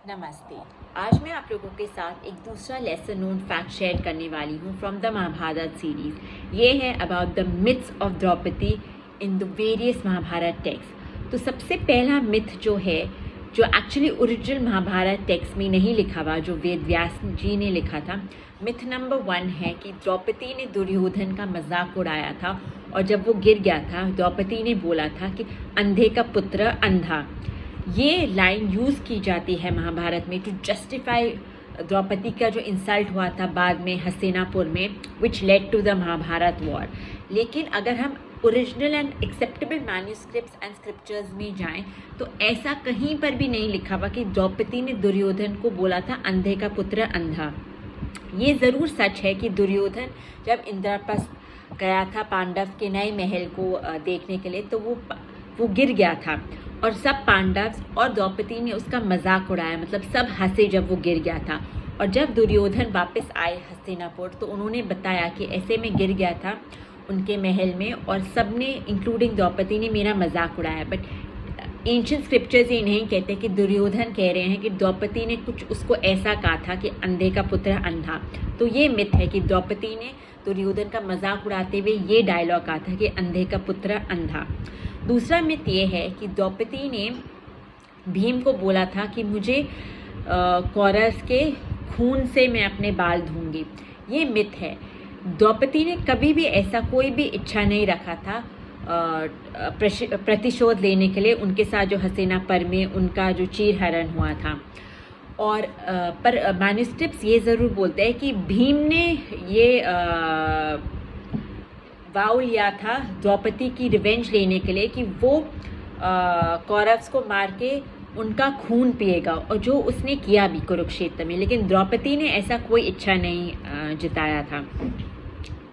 नमस्ते। आज मैं आप लोगों के साथ एक दूसरा लेसन नोन फैक्ट शेयर करने वाली हूँ फ्रॉम द महाभारत सीरीज। ये है about the myths of Draupadi in the various Mahabharat text. तो सबसे पहला मिथ जो है, जो एक्चुअली ओरिजिनल महाभारत टेक्स्ट में नहीं लिखा हुआ, जो वेद व्यास जी ने लिखा था, मिथ नंबर 1 है कि द्रौपदी ने दुर्योधन का मजाक उड़ाया था और जब वो गिर गया था द्रौपदी ने बोला था कि अंधे का पुत्र अंधा। ये लाइन यूज़ की जाती है महाभारत में टू जस्टिफाई द्रौपदी का जो इंसल्ट हुआ था बाद में हस्तिनापुर में, which led to the Mahabharat war. लेकिन अगर हम original and acceptable manuscripts and scriptures में जाएं तो ऐसा कहीं पर भी नहीं लिखा हुआ कि द्रौपदी ने दुर्योधन को बोला था अंधे का पुत्र अंधा। ये ज़रूर सच है कि दुर्योधन जब इंद्रप्रस्थ गया था पांडव के नए महल को देखने के लिए, तो वो गिर गया था और सब पांडव और द्रौपदी ने उसका मजाक उड़ाया, मतलब सब हंसे जब वो गिर गया था। और जब दुर्योधन वापस आए हस्तिनापुर तो उन्होंने बताया कि ऐसे में गिर गया था उनके महल में और सब ने इंक्लूडिंग द्रौपदी ने मेरा मजाक उड़ाया। बट एंशिएंट स्क्रिप्चर्स ये नहीं कहते कि दुर्योधन कह रहे हैं कि द्रौपदी ने कुछ उसको ऐसा कहा था कि अंधे का पुत्र अंधा। तो ये मिथ है कि द्रौपदी ने दुर्योधन का मजाक उड़ाते हुए ये डायलॉग कहा था कि अंधे का पुत्र अंधा। दूसरा मिथ ये है कि द्रौपदी ने भीम को बोला था कि मुझे कौरव के खून से मैं अपने बाल धोऊंगी। ये मिथ है। द्रौपदी ने कभी भी ऐसा कोई भी इच्छा नहीं रखा था प्रतिशोध लेने के लिए उनके साथ जो हस्तिनापुर में उनका जो चीरहरण हुआ था। और पर मैन्यूस्क्रिप्ट्स ये ज़रूर बोलते हैं कि भीम ने ये वाव लिया था द्रौपदी की रिवेंज लेने के लिए कि वो कौरव्स को मार के उनका खून पिएगा, और जो उसने किया भी कुरुक्षेत्र में। लेकिन द्रौपदी ने ऐसा कोई इच्छा नहीं जताया था।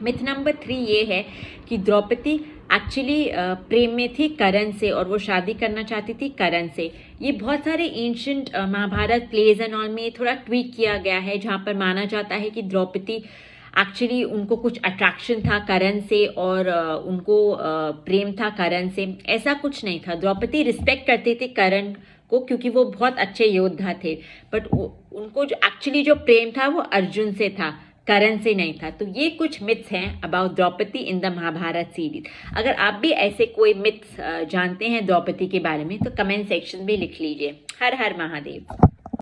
मिथ नंबर 3 ये है कि द्रौपदी एक्चुअली प्रेम में थी कर्ण से और वो शादी करना चाहती थी कर्ण से। ये बहुत सारे ancient Mahabharat plays and all में थोड़ा ट्वीक किया गया है, जहाँ पर माना जाता है कि द्रौपदी एक्चुअली उनको कुछ अट्रैक्शन था कर्ण से और उनको प्रेम था कर्ण से। ऐसा कुछ नहीं था। द्रौपदी रिस्पेक्ट करती थी कर्ण को क्योंकि वो बहुत अच्छे योद्धा थे, बट उनको जो एक्चुअली जो प्रेम था वो अर्जुन से था, कर्ण से नहीं था। तो ये कुछ मिथ्स हैं about Draupadi in the Mahabharat series. अगर आप भी ऐसे कोई मिथ्स जानते हैं द्रौपदी के बारे में तो कमेंट सेक्शन में लिख लीजिए। हर हर महादेव।